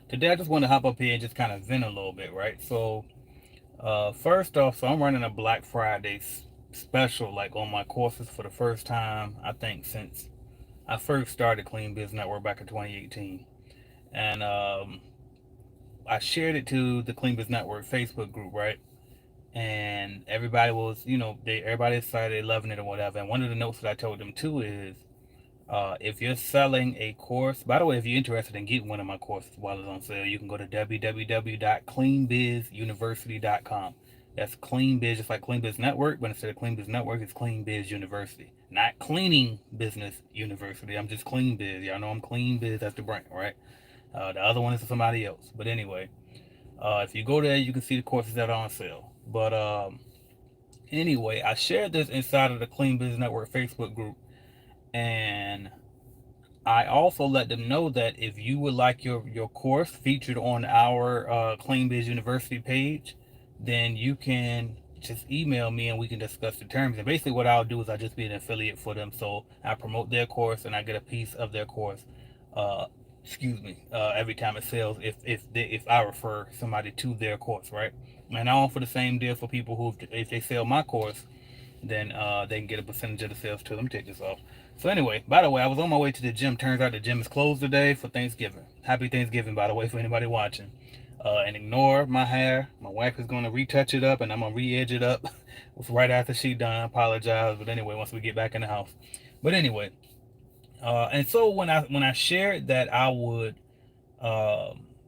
Today I just want to hop up here and just kind of vent a little bit, right? So, first off, so I'm running a Black Friday special, like on my courses for the first time, I think, since I first started Clean Biz Network back in 2018. And I shared it to the Clean Biz Network Facebook group, right? And everybody was, everybody excited, they loving it or whatever. And one of the notes that I told them too is, if you're selling a course, by the way, if you're interested in getting one of my courses while it's on sale, you can go to www.cleanbizuniversity.com. That's Clean Biz, just like Clean Biz Network, but instead of Clean Biz Network, it's Clean Biz University. Not Cleaning Business University. I'm just Clean Biz. Y'all know I'm Clean Biz. That's the brand, right? The other one is for somebody else. But anyway, if you go there, you can see the courses that are on sale. But anyway, I shared this inside of the Clean Biz Network Facebook group, and I also let them know that if you would like your course featured on our Clean Biz University page, then you can just email me and we can discuss the terms. And basically, what I'll do is I just be an affiliate for them, so I promote their course and I get a piece of their course. Uh, every time it sells, if I refer somebody to their course, right? And I offer the same deal for people who, if they sell my course, then they can get a percentage of the sales to them tickets off. So anyway, by the way, I was on my way to the gym. Turns out the gym is closed today for Thanksgiving. Happy Thanksgiving, by the way, for anybody watching. And ignore my hair. My wife is going to retouch it up, and I'm going to re-edge it up right after she done. I apologize, but anyway, once we get back in the house. But anyway, and so when I shared that I would,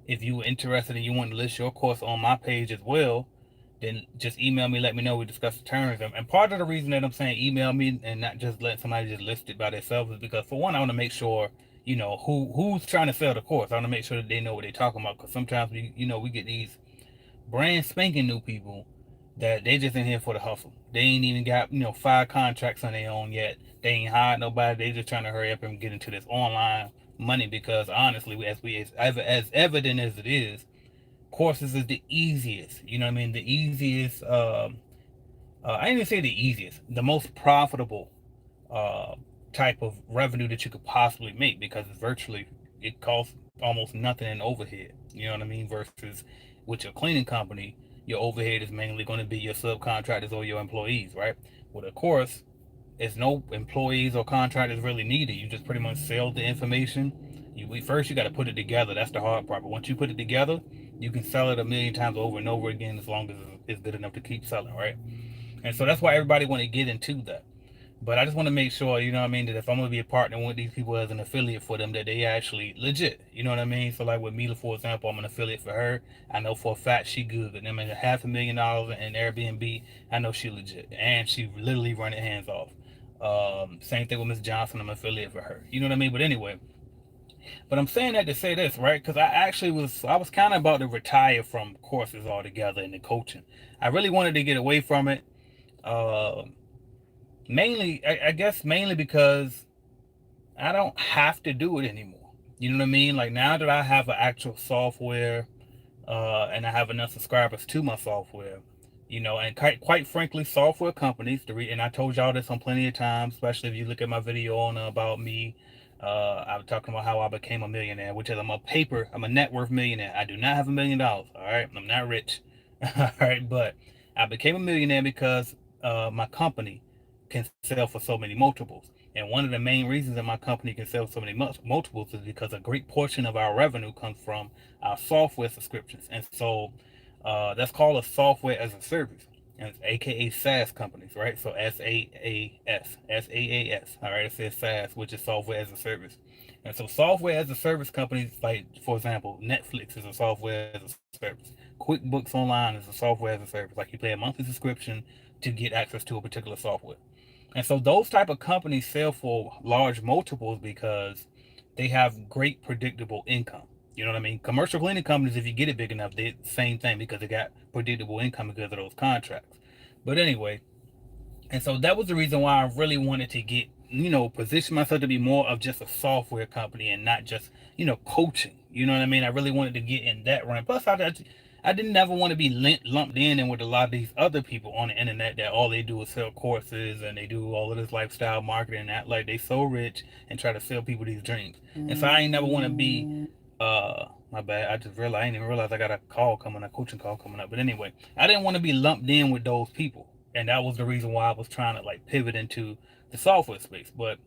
if you were interested and you want to list your course on my page as well, then just email me, let me know, we discuss the terms. And part of the reason that I'm saying email me and not just let somebody just list it by themselves is because, for one, I want to make sure, who's trying to sell the course. I want to make sure that they know what they're talking about, because sometimes we get these brand spanking new people that they just in here for the hustle. They ain't even got 5 contracts on their own yet. They ain't hired nobody. They just trying to hurry up and get into this online money, because honestly, as evident as it is, courses is the easiest. You know what I mean? The easiest. I didn't even say the easiest. The most profitable uh, type of revenue that you could possibly make, because it's virtually, it costs almost nothing in overhead. You know what I mean? Versus with your cleaning company, your overhead is mainly going to be your subcontractors or your employees, right? With a course, there's no employees or contractors really needed. You just pretty much sell the information. First you got to put it together. That's the hard part. But once you put it together, you can sell it a million times over and over again, as long as it's good enough to keep selling, right? And so that's why everybody want to get into that. But I just want to make sure, you know what I mean, that if I'm going to be a partner with these people as an affiliate for them, that they actually legit. You know what I mean? So like with Mila, for example, I'm an affiliate for her. I know for a fact she good. And I mean, $500,000 in Airbnb, I know she legit. And she literally run it hands off. Same thing with Miss Johnson. I'm an affiliate for her. You know what I mean? But anyway, but I'm saying that to say this, right? Because I was kind of about to retire from courses altogether in the coaching. I really wanted to get away from it. Uh, Mainly, I guess mainly because I don't have to do it anymore. You know what I mean? Like, now that I have an actual software, and I have enough subscribers to my software, and quite frankly, software companies, and I told y'all this on plenty of times, especially if you look at my video on about me. I was talking about how I became a millionaire, which is I'm a net worth millionaire. I do not have $1 million. All right, I'm not rich. All right, but I became a millionaire because my company can sell for so many multiples. And one of the main reasons that my company can sell so many multiples is because a great portion of our revenue comes from our software subscriptions. And so that's called a software as a service, and it's AKA SaaS companies, right? So SaaS. All right, it says SaaS, which is software as a service. And so software as a service companies, like, for example, Netflix is a software as a service. QuickBooks Online is a software as a service. Like, you pay a monthly subscription to get access to a particular software. And so those type of companies sell for large multiples because they have great predictable income. You know what I mean? Commercial cleaning companies, if you get it big enough, they same thing, because they got predictable income because of those contracts. But anyway, and so that was the reason why I really wanted to get, position myself to be more of just a software company and not just, coaching. You know what I mean? I really wanted to get in that realm. Plus, I didn't ever want to be lumped in with a lot of these other people on the internet that all they do is sell courses and they do all of this lifestyle marketing and act like they so rich and try to sell people these dreams. And so I ain't never want to be My bad. I just realized I didn't even realize I got a coaching call coming up. But anyway, I didn't want to be lumped in with those people, and that was the reason why I was trying to like pivot into the software space. But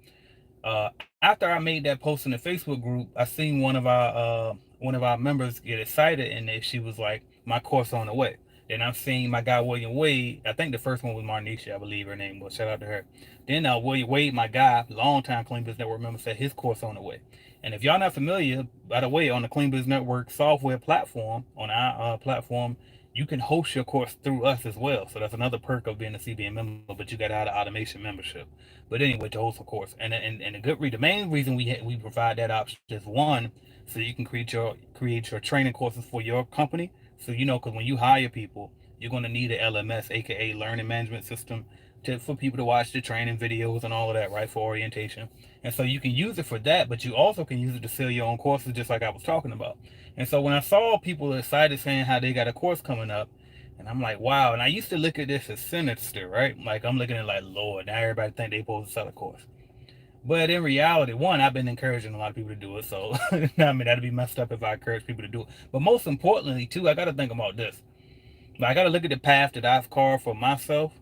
uh, after I made that post in the Facebook group, I seen one of our members get excited, and she was like, "My course on the way." Then I'm seeing my guy William Wade. I think the first one was Marnisha, I believe her name was. Shout out to her. Then William Wade, my guy, longtime Clean Biz Network member, said his course on the way. And if y'all not familiar, by the way, on the Clean Biz Network software platform, on our platform, you can host your course through us as well. So that's another perk of being a CBN member, but you got out of automation membership. But anyway, to host a course, and the main reason we provide that option is one, so you can create your training courses for your company. So because when you hire people, you're going to need an LMS, aka Learning Management System, for people to watch the training videos and all of that, right, for orientation. And so you can use it for that, but you also can use it to sell your own courses, just like I was talking about. And so when I saw people excited saying how they got a course coming up, and I'm like, wow. And I used to look at this as sinister, right? Like I'm looking at it like, Lord, now everybody think they supposed to sell a course. But in reality, one, I've been encouraging a lot of people to do it. So I mean, that'd be messed up if I encourage people to do it. But most importantly, too, I got to think about this. Like, I got to look at the path that I've carved for myself.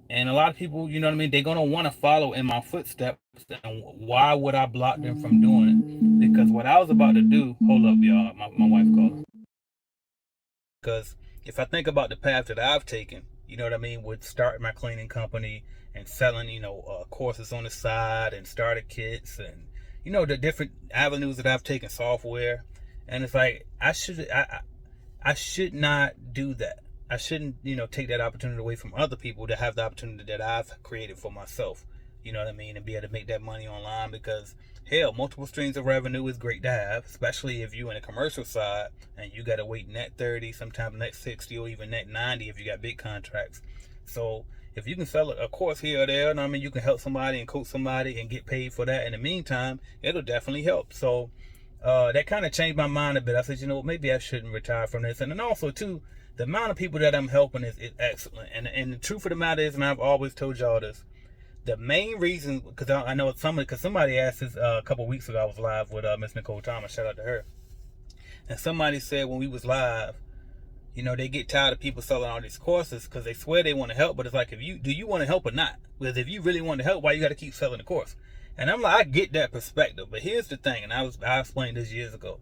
And a lot of people, you know what I mean, they're going to want to follow in my footsteps. And why would I block them from doing it? Because what I was about to do, hold up, y'all, my wife called. Because if I think about the path that I've taken, you know what I mean, with starting my cleaning company and selling, courses on the side and starter kits and, the different avenues that I've taken, software. And it's like, I should not do that. I shouldn't, take that opportunity away from other people to have the opportunity that I've created for myself. You know what I mean? And be able to make that money online, because hell, multiple streams of revenue is great to have, especially if you're in a commercial side and you got to wait net 30, sometimes net 60, or even net 90 if you got big contracts. So if you can sell a course here or there, and I mean, you can help somebody and coach somebody and get paid for that in the meantime, it'll definitely help. So that kind of changed my mind a bit. I said, maybe I shouldn't retire from this. And then also, too, the amount of people that I'm helping is excellent. And the truth of the matter is, and I've always told y'all this, the main reason, because I know somebody asked this a couple weeks ago. I was live with Miss Nicole Thomas, shout out to her. And somebody said when we was live, they get tired of people selling all these courses because they swear they want to help, but it's like, do you want to help or not? Because if you really want to help, why you got to keep selling the course? And I'm like, I get that perspective, but here's the thing, and I explained this years ago.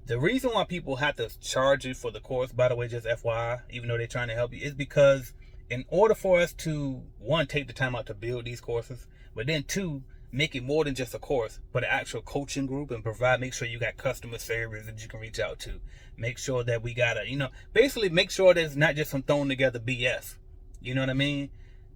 The reason why people have to charge you for the course, by the way, just FYI, even though they're trying to help you, is because in order for us to, one, take the time out to build these courses, but then two, make it more than just a course, but an actual coaching group, and make sure you got customer service that you can reach out to. Make sure that we got basically make sure that it's not just some thrown together BS. You know what I mean?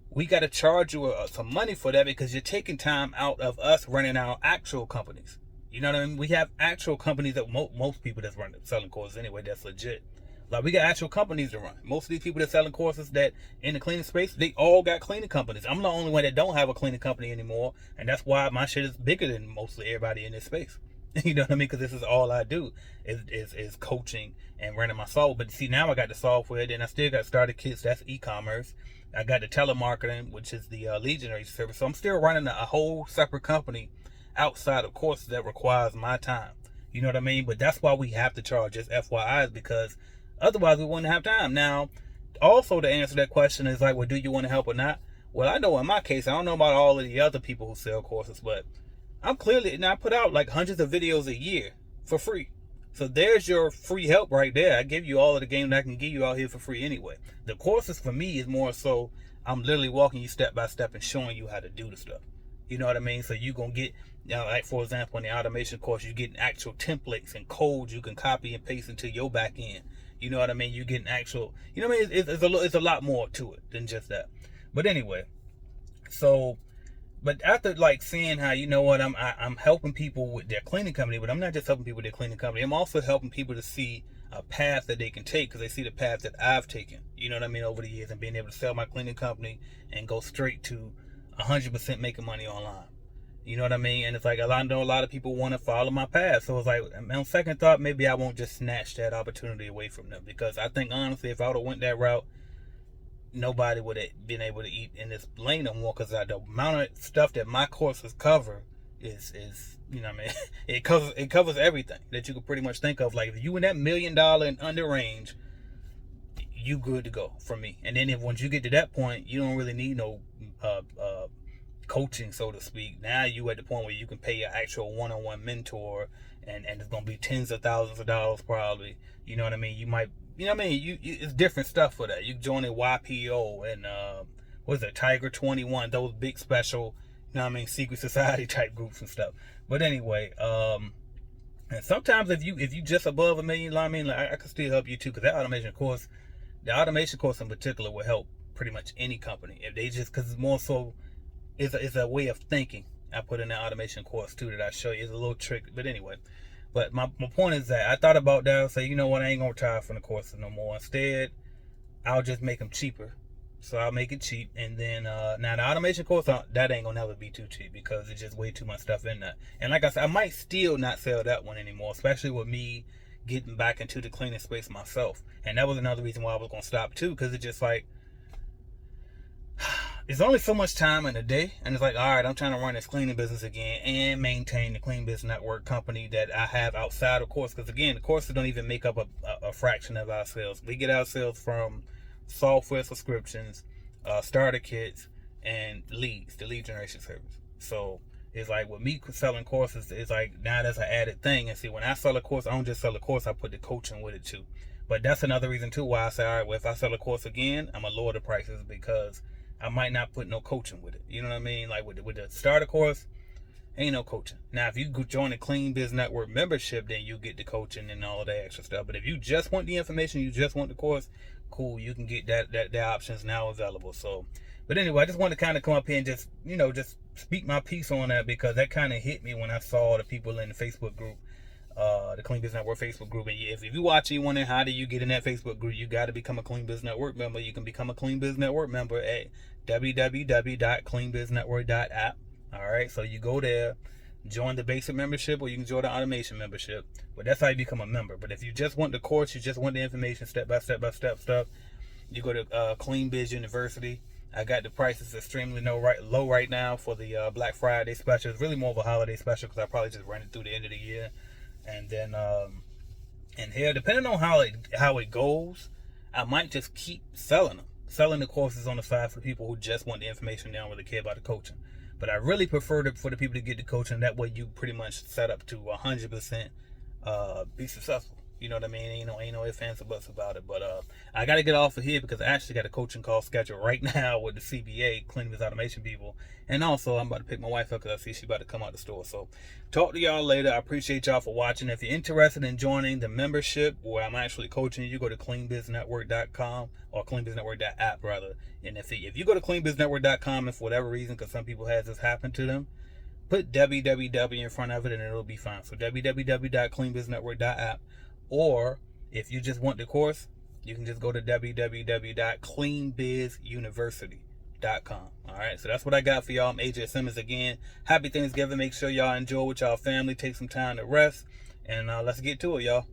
We got to charge you some money for that, because you're taking time out of us running our actual companies. You know what I mean? We have actual companies that most people that's selling courses anyway, that's legit. Like, we got actual companies to run. Most of these people that selling courses that in the cleaning space, they all got cleaning companies. I'm the only one that don't have a cleaning company anymore, and that's why my shit is bigger than mostly everybody in this space. You know what I mean? Because this is all I do is coaching and running my software. But see, now I got the software, then I still got starter kits, that's e-commerce. I got the telemarketing, which is the lead generation service. So I'm still running a whole separate company outside of courses that requires my time. You know what I mean? But that's why we have to charge, just FYI, because otherwise we wouldn't have time. Now, also to answer that question is like, well, do you want to help or not? Well, I know in my case, I don't know about all of the other people who sell courses, but I put out like hundreds of videos a year for free. So there's your free help right there. I give you all of the game that I can give you out here for free anyway. The courses for me is more so, I'm literally walking you step by step and showing you how to do the stuff. You know what I mean? So you going to get, like for example, in the automation course, you get actual templates and codes you can copy and paste into your back end. You know what I mean? You get an actual, you know what I mean? It's a lot more to it than just that. But anyway, so, but after like seeing how, you know what, I'm helping people with their cleaning company, but I'm not just helping people with their cleaning company. I'm also helping people to see a path that they can take, because they see the path that I've taken, you know what I mean, over the years, and being able to sell my cleaning company and go straight to 100% making money online. You know what I mean? And it's like, I know a lot of people want to follow my path. So it's like, on second thought, maybe I won't just snatch that opportunity away from them. Because I think, honestly, if I would have went that route, nobody would have been able to eat in this lane no more. Because the amount of stuff that my courses cover is you know what I mean. It covers everything that you could pretty much think of. Like if you in that $1 million and under range, you good to go for me. And then if once you get to that point, you don't really need no coaching, so to speak. Now you at the point where you can pay an actual one-on-one mentor, and it's gonna be tens of thousands of dollars probably. You know what I mean? You might, you know what I mean? You it's different stuff for that. You join a YPO and what is it, Tiger 21, those big special, you know what I mean, secret society type groups and stuff. But anyway, and sometimes if you just above $1 million, I mean, like, I can still help you too, because the automation course in particular will help pretty much any company if they just, because it's more so, it's a way of thinking. I put in the automation course too that I show you. It's a little trick, but anyway. But my point is that I thought about that. I say, you know what, I ain't gonna retire from the courses no more. Instead, I'll just make them cheaper. So I'll make it cheap, and then now the automation course, that ain't gonna never be too cheap because it's just way too much stuff in there. And like I said, I might still not sell that one anymore, especially with me getting back into the cleaning space myself. And that was another reason why I was gonna stop too, because it's just like, there's only so much time in a day, and it's like, all right, I'm trying to run this cleaning business again and maintain the Clean Biz Network company that I have outside of course. Because again, the courses don't even make up a fraction of our sales. We get our sales from software subscriptions, starter kits, and leads, the lead generation service. So it's like with me selling courses, it's like now that's an added thing. And see, when I sell a course, I don't just sell a course, I put the coaching with it too. But that's another reason too why I say, all right, well, if I sell a course again, I'm gonna lower the prices, because I might not put no coaching with it. You know what I mean? Like with the starter course, ain't no coaching. Now, if you join the Clean Biz Network membership, then you get the coaching and all of that extra stuff. But if you just want the information, you just want the course, cool, you can get that options now available. So, but anyway, I just wanted to kind of come up here and just, you know, just speak my piece on that, because that kind of hit me when I saw the people in the Facebook group, the Clean Biz Network Facebook group. And if you watch and you wondering how do you get in that Facebook group, you got to become a Clean Biz Network member. You can become a Clean Biz Network member at www.cleanbiznetwork.app. All right, so you go there, join the basic membership, or you can join the automation membership. But that's how you become a member. But if you just want the course, you just want the information step by step stuff, you go to Clean Biz University. I got the prices extremely low right now for the Black Friday special. It's really more of a holiday special because I probably just ran it through the end of the year. And then and here, depending on how it goes, I might just keep selling the courses on the side for people who just want the information. They don't really care about the coaching. But I really prefer for the people to get the coaching. That way you pretty much set up to 100% be successful. You know what I mean? Ain't no ifs, ands, or buts about it. But I got to get off of here because I actually got a coaching call scheduled right now with the CBA, Clean Biz Automation people. And also, I'm about to pick my wife up because I see she's about to come out the store. So, talk to y'all later. I appreciate y'all for watching. If you're interested in joining the membership where I'm actually coaching you, go to cleanbiznetwork.com or cleanbiznetwork.app rather. And if you go to cleanbiznetwork.com, and for whatever reason, because some people has this happen to them, put www in front of it and it'll be fine. So www.cleanbiznetwork.app. Or if you just want the course, you can just go to www.cleanbizuniversity.com. All right, so that's what I got for y'all. I'm AJ Simmons again. Happy Thanksgiving. Make sure y'all enjoy with y'all family. Take some time to rest. And let's get to it, y'all.